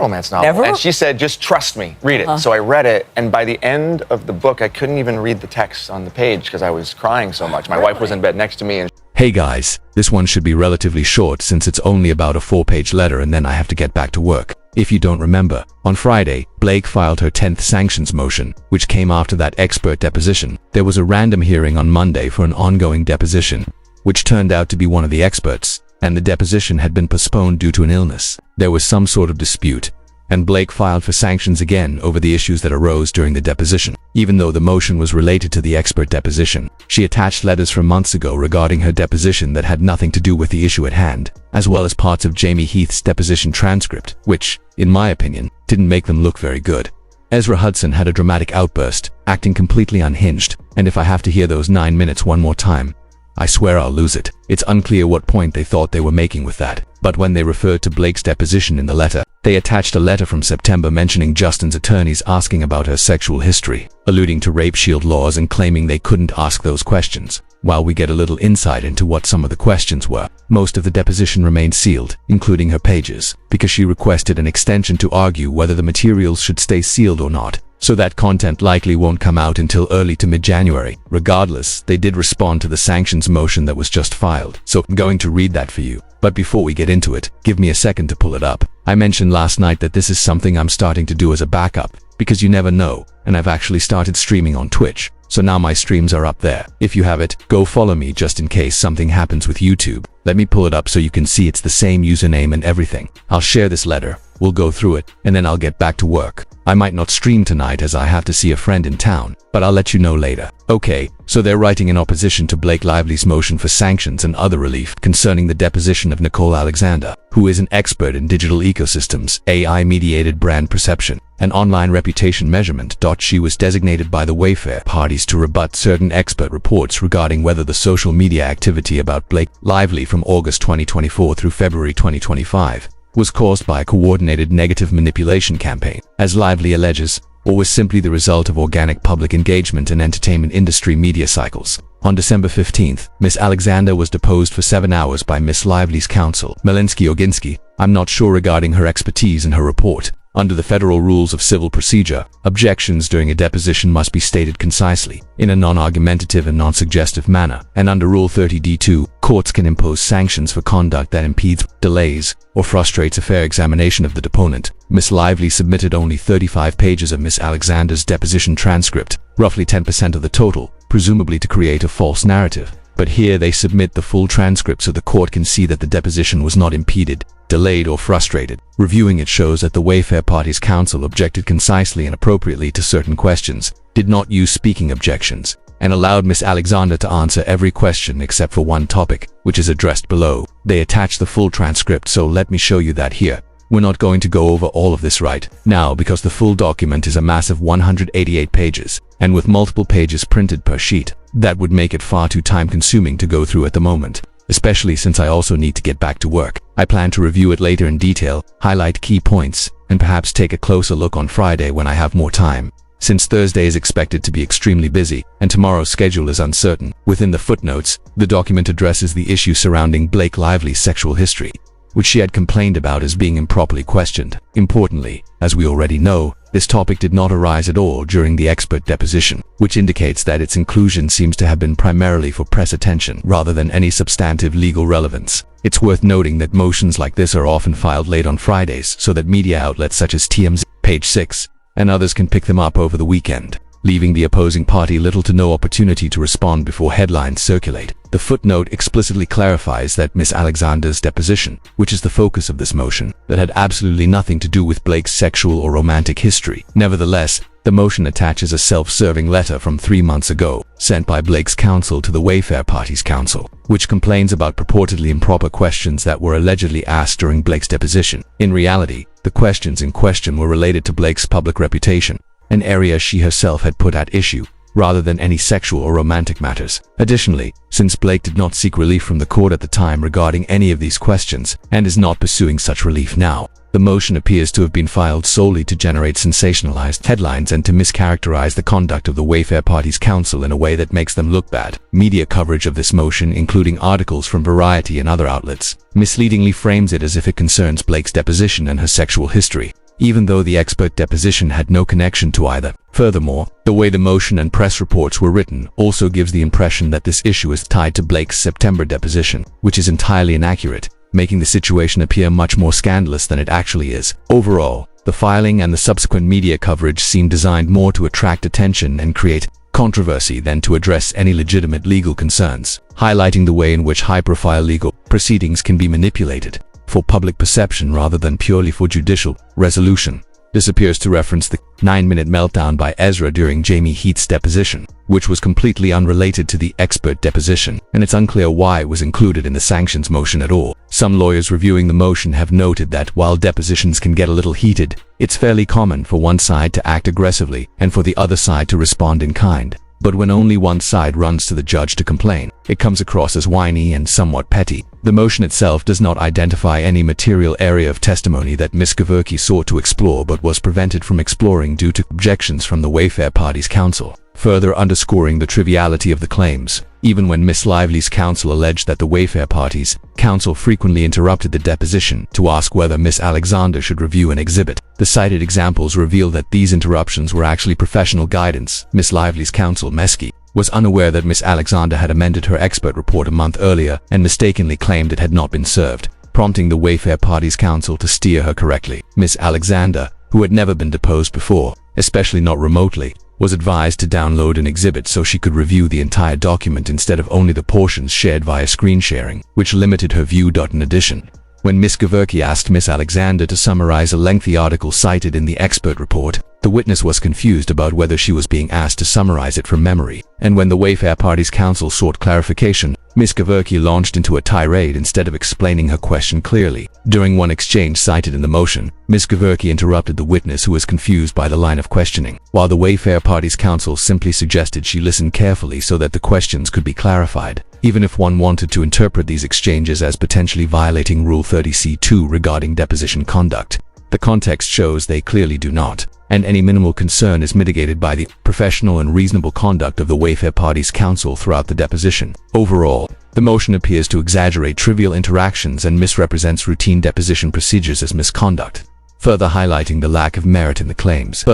romance novel. Never? And she said, just trust me, read it. So I read it, and by the end of the book, I couldn't even read the text on the page because I was crying so much. My wife was in bed next to me, and Hey guys, this one should be relatively short since it's only about a 4-page letter and then I have to get back to work. If you don't remember, on Friday, Blake filed her 10th sanctions motion, which came after that expert deposition. There was a random hearing on Monday for an ongoing deposition, which turned out to be one of the experts, and the deposition had been postponed due to an illness. There was some sort of dispute, and Blake filed for sanctions again over the issues that arose during the deposition. Even though the motion was related to the expert deposition, she attached letters from months ago regarding her deposition that had nothing to do with the issue at hand, as well as parts of Jamie Heath's deposition transcript, which, in my opinion, didn't make them look very good. Ezra Hudson had a dramatic outburst, acting completely unhinged, and if I have to hear those 9 minutes one more time, I swear I'll lose it. It's unclear what point they thought they were making with that, but when they referred to Blake's deposition in the letter, they attached a letter from September mentioning Justin's attorneys asking about her sexual history, alluding to rape shield laws and claiming they couldn't ask those questions. While we get a little insight into what some of the questions were, most of the deposition remained sealed, including her pages, because she requested an extension to argue whether the materials should stay sealed or not. So that content likely won't come out until early to mid-January. Regardless, they did respond to the sanctions motion that was just filed, so I'm going to read that for you. But before we get into it, give me a second to pull it up. I mentioned last night that this is something I'm starting to do as a backup, because you never know, and I've actually started streaming on Twitch, so now my streams are up there. If you have it, go follow me just in case something happens with YouTube. Let me pull it up so you can see it's the same username and everything. I'll share this letter, we'll go through it, and then I'll get back to work. I might not stream tonight as I have to see a friend in town, but I'll let you know later. Okay, so they're writing in opposition to Blake Lively's motion for sanctions and other relief concerning the deposition of Nicole Alexander, who is an expert in digital ecosystems, AI-mediated brand perception, and online reputation measurement. She was designated by the Wayfair parties to rebut certain expert reports regarding whether the social media activity about Blake Lively from August 2024 through February 2025 was caused by a coordinated negative manipulation campaign, as Lively alleges, or was simply the result of organic public engagement and entertainment industry media cycles. On December 15th, Miss Alexander was deposed for 7 hours by Miss Lively's counsel, Melinsky-Oginski. I'm not sure regarding her expertise in her report. Under the Federal Rules of Civil Procedure, objections during a deposition must be stated concisely, in a non-argumentative and non-suggestive manner, and under Rule 30d-2, courts can impose sanctions for conduct that impedes, delays, or frustrates a fair examination of the deponent. Miss Lively submitted only 35 pages of Miss Alexander's deposition transcript, roughly 10% of the total, presumably to create a false narrative. But here they submit the full transcript so the court can see that the deposition was not impeded, delayed, or frustrated. Reviewing it shows that the Wayfair party's counsel objected concisely and appropriately to certain questions, did not use speaking objections, and allowed Miss Alexander to answer every question except for one topic, which is addressed below. They attach the full transcript, so let me show you that here. We're not going to go over all of this right now because the full document is a massive 188 pages, and with multiple pages printed per sheet, that would make it far too time-consuming to go through at the moment, especially since I also need to get back to work. I plan to review it later in detail, highlight key points, and perhaps take a closer look on Friday when I have more time, since Thursday is expected to be extremely busy and tomorrow's schedule is uncertain. Within the footnotes, the document addresses the issue surrounding Blake Lively's sexual history, which she had complained about as being improperly questioned. Importantly, as we already know, this topic did not arise at all during the expert deposition, which indicates that its inclusion seems to have been primarily for press attention rather than any substantive legal relevance. It's worth noting that motions like this are often filed late on Fridays so that media outlets such as TMZ, Page 6, and others can pick them up over the weekend, leaving the opposing party little to no opportunity to respond before headlines circulate. The footnote explicitly clarifies that Miss Alexander's deposition, which is the focus of this motion, that had absolutely nothing to do with Blake's sexual or romantic history. Nevertheless, the motion attaches a self-serving letter from 3 months ago, sent by Blake's counsel to the Wayfair party's counsel, which complains about purportedly improper questions that were allegedly asked during Blake's deposition. In reality, the questions in question were related to Blake's public reputation, an area she herself had put at issue, rather than any sexual or romantic matters. Additionally, since Blake did not seek relief from the court at the time regarding any of these questions, and is not pursuing such relief now, the motion appears to have been filed solely to generate sensationalized headlines and to mischaracterize the conduct of the Wayfair party's counsel in a way that makes them look bad. Media coverage of this motion, including articles from Variety and other outlets, misleadingly frames it as if it concerns Blake's deposition and her sexual history. even though the expert deposition had no connection to either. Furthermore, the way the motion and press reports were written also gives the impression that this issue is tied to Blake's September deposition, which is entirely inaccurate, making the situation appear much more scandalous than it actually is. Overall, the filing and the subsequent media coverage seem designed more to attract attention and create controversy than to address any legitimate legal concerns, highlighting the way in which high-profile legal proceedings can be manipulated for public perception rather than purely for judicial resolution. This appears to reference the 9-minute meltdown by Ezra during Jamie Heath's deposition, which was completely unrelated to the expert deposition, and it's unclear why it was included in the sanctions motion at all. Some lawyers reviewing the motion have noted that while depositions can get a little heated, it's fairly common for one side to act aggressively and for the other side to respond in kind. But when only one side runs to the judge to complain, it comes across as whiny and somewhat petty. The motion itself does not identify any material area of testimony that Ms. Kevorkian sought to explore but was prevented from exploring due to objections from the Wayfair party's counsel, further underscoring the triviality of the claims. Even when Ms. Lively's counsel alleged that the Wayfair party's counsel frequently interrupted the deposition to ask whether Ms. Alexander should review an exhibit, the cited examples reveal that these interruptions were actually professional guidance. Ms. Lively's counsel, Meski, was unaware that Ms. Alexander had amended her expert report a month earlier and mistakenly claimed it had not been served, prompting the Wayfair party's counsel to steer her correctly. Ms. Alexander, who had never been deposed before, especially not remotely, was advised to download an exhibit so she could review the entire document instead of only the portions shared via screen sharing, which limited her view. In addition, when Ms. Kevorkian asked Ms. Alexander to summarize a lengthy article cited in the expert report, the witness was confused about whether she was being asked to summarize it from memory, and when the Wayfair party's counsel sought clarification, Ms. Kevorkian launched into a tirade instead of explaining her question clearly. During one exchange cited in the motion, Ms. Kevorkian interrupted the witness who was confused by the line of questioning, while the Wayfair party's counsel simply suggested she listen carefully so that the questions could be clarified. Even if one wanted to interpret these exchanges as potentially violating Rule 30c2 regarding deposition conduct, the context shows they clearly do not, and any minimal concern is mitigated by the professional and reasonable conduct of the Wayfair party's counsel throughout the deposition. Overall, the motion appears to exaggerate trivial interactions and misrepresents routine deposition procedures as misconduct, further highlighting the lack of merit in the claims.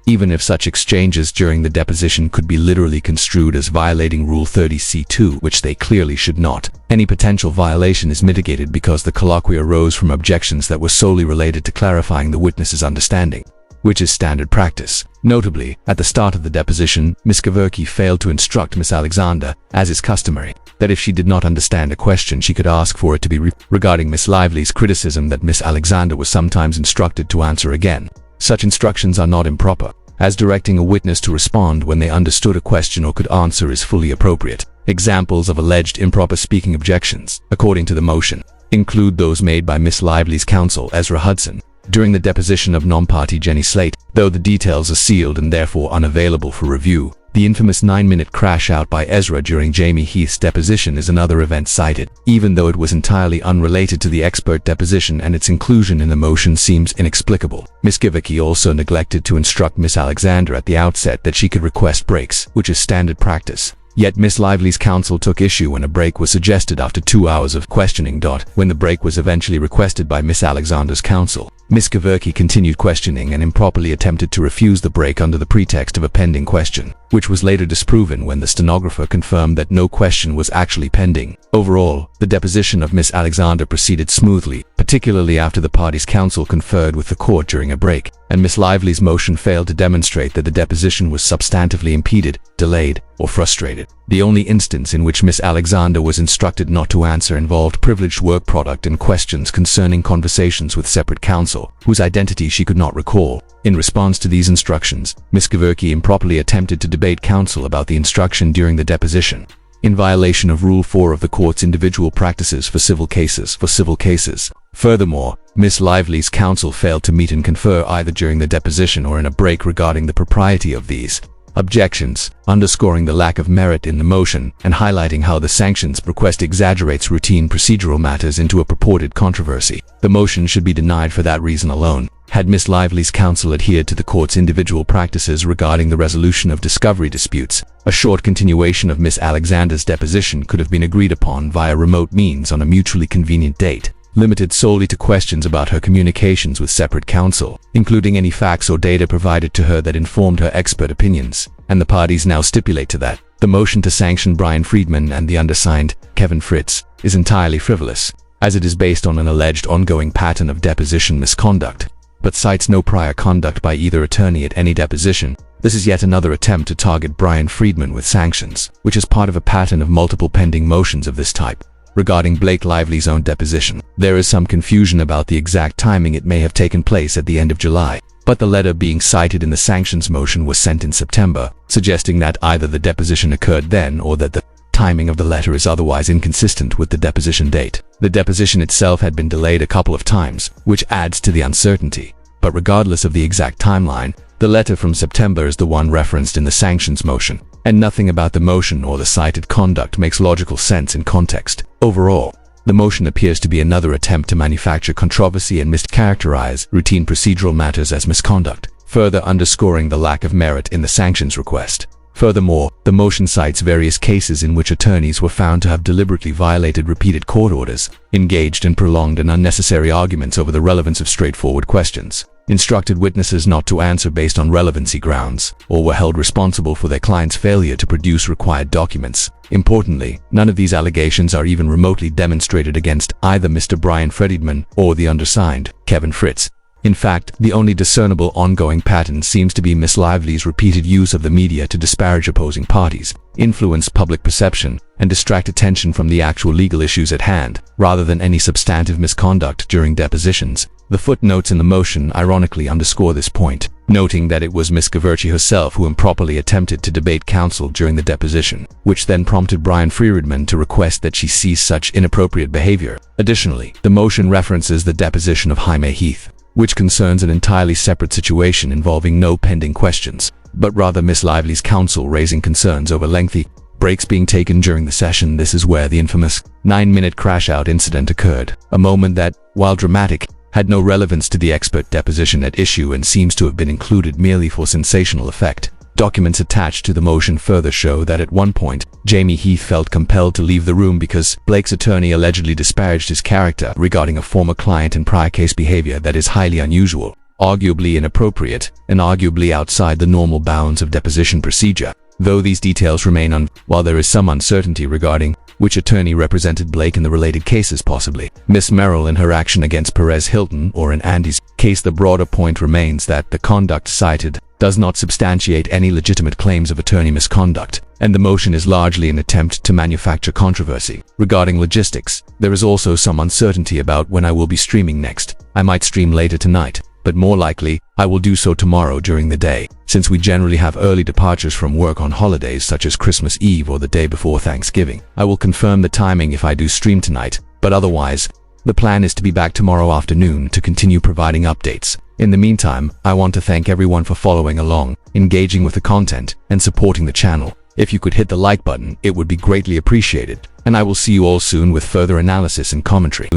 Even if such exchanges during the deposition could be literally construed as violating Rule 30c2, which they clearly should not, any potential violation is mitigated because the colloquy arose from objections that were solely related to clarifying the witness's understanding, which is standard practice. Notably, at the start of the deposition, Ms. Kevorkian failed to instruct Ms. Alexander, as is customary, that if she did not understand a question she could ask for it to be regarding Ms. Lively's criticism that Ms. Alexander was sometimes instructed to answer again. Such instructions are not improper, as directing a witness to respond when they understood a question or could answer is fully appropriate. Examples of alleged improper speaking objections, according to the motion, include those made by Ms. Lively's counsel, Ezra Hudson, during the deposition of non-party Jenny Slate, though the details are sealed and therefore unavailable for review. The infamous 9-minute crash out by Ezra during Jamie Heath's deposition is another event cited, even though it was entirely unrelated to the expert deposition and its inclusion in the motion seems inexplicable. Ms. Kevorkian also neglected to instruct Ms. Alexander at the outset that she could request breaks, which is standard practice. Yet Ms. Lively's counsel took issue when a break was suggested after 2 hours of questioning. When the break was eventually requested by Ms. Alexander's counsel, Ms. Kevorkian continued questioning and improperly attempted to refuse the break under the pretext of a pending question, which was later disproven when the stenographer confirmed that no question was actually pending. Overall, the deposition of Ms. Alexander proceeded smoothly, particularly after the party's counsel conferred with the court during a break, and Ms. Lively's motion failed to demonstrate that the deposition was substantively impeded, delayed, or frustrated. The only instance in which Ms. Alexander was instructed not to answer involved privileged work product and questions concerning conversations with separate counsel, whose identity she could not recall. In response to these instructions, Ms. Kevorkian improperly attempted to debate counsel about the instruction during the deposition, in violation of Rule 4 of the court's individual practices for civil cases. Furthermore, Ms. Lively's counsel failed to meet and confer either during the deposition or in a break regarding the propriety of these objections, underscoring the lack of merit in the motion and highlighting how the sanctions request exaggerates routine procedural matters into a purported controversy. The motion should be denied for that reason alone. Had Ms. Lively's counsel adhered to the court's individual practices regarding the resolution of discovery disputes, a short continuation of Ms. Alexander's deposition could have been agreed upon via remote means on a mutually convenient date. limited solely to questions about her communications with separate counsel, including any facts or data provided to her that informed her expert opinions, and the parties now stipulate to that the motion to sanction Brian Friedman and the undersigned, Kevin Fritz, is entirely frivolous, as it is based on an alleged ongoing pattern of deposition misconduct, but cites no prior conduct by either attorney at any deposition. This is yet another attempt to target Brian Friedman with sanctions, which is part of a pattern of multiple pending motions of this type. Regarding Blake Lively's own deposition, there is some confusion about the exact timing it may have taken place at the end of July, but the letter being cited in the sanctions motion was sent in September, suggesting that either the deposition occurred then or that the timing of the letter is otherwise inconsistent with the deposition date. The deposition itself had been delayed a couple of times, which adds to the uncertainty. But regardless of the exact timeline, the letter from September is the one referenced in the sanctions motion, and nothing about the motion or the cited conduct makes logical sense in context. Overall, the motion appears to be another attempt to manufacture controversy and mischaracterize routine procedural matters as misconduct, further underscoring the lack of merit in the sanctions request. Furthermore, the motion cites various cases in which attorneys were found to have deliberately violated repeated court orders, engaged in prolonged and unnecessary arguments over the relevance of straightforward questions, instructed witnesses not to answer based on relevancy grounds, or were held responsible for their client's failure to produce required documents. Importantly, none of these allegations are even remotely demonstrated against either Mr. Brian Friedman or the undersigned, Kevin Fritz. In fact, the only discernible ongoing pattern seems to be Miss Lively's repeated use of the media to disparage opposing parties, influence public perception, and distract attention from the actual legal issues at hand, rather than any substantive misconduct during depositions. The footnotes in the motion ironically underscore this point, noting that it was Miss Gaverchi herself who improperly attempted to debate counsel during the deposition, which then prompted Brian Friedman to request that she cease such inappropriate behavior. Additionally, the motion references the deposition of Jaime Heath, which concerns an entirely separate situation involving no pending questions, but rather Miss Lively's counsel raising concerns over lengthy breaks being taken during the session. This is where the infamous 9-minute crash-out incident occurred, a moment that, while dramatic, had no relevance to the expert deposition at issue and seems to have been included merely for sensational effect. Documents attached to the motion further show that at one point, Jamie Heath felt compelled to leave the room because Blake's attorney allegedly disparaged his character regarding a former client and prior case behavior that is highly unusual, arguably inappropriate, and arguably outside the normal bounds of deposition procedure. Though these details remain while there is some uncertainty regarding which attorney represented Blake in the related cases, possibly Miss Merrill in her action against Perez Hilton or in Andy's case, the broader point remains that the conduct cited does not substantiate any legitimate claims of attorney misconduct, and the motion is largely an attempt to manufacture controversy. Regarding logistics, there is also some uncertainty about when I will be streaming next. I might stream later tonight, but more likely, I will do so tomorrow during the day, since we generally have early departures from work on holidays such as Christmas Eve or the day before Thanksgiving. I will confirm the timing if I do stream tonight, but otherwise, the plan is to be back tomorrow afternoon to continue providing updates. In the meantime, I want to thank everyone for following along, engaging with the content, and supporting the channel. If you could hit the like button, it would be greatly appreciated, and I will see you all soon with further analysis and commentary.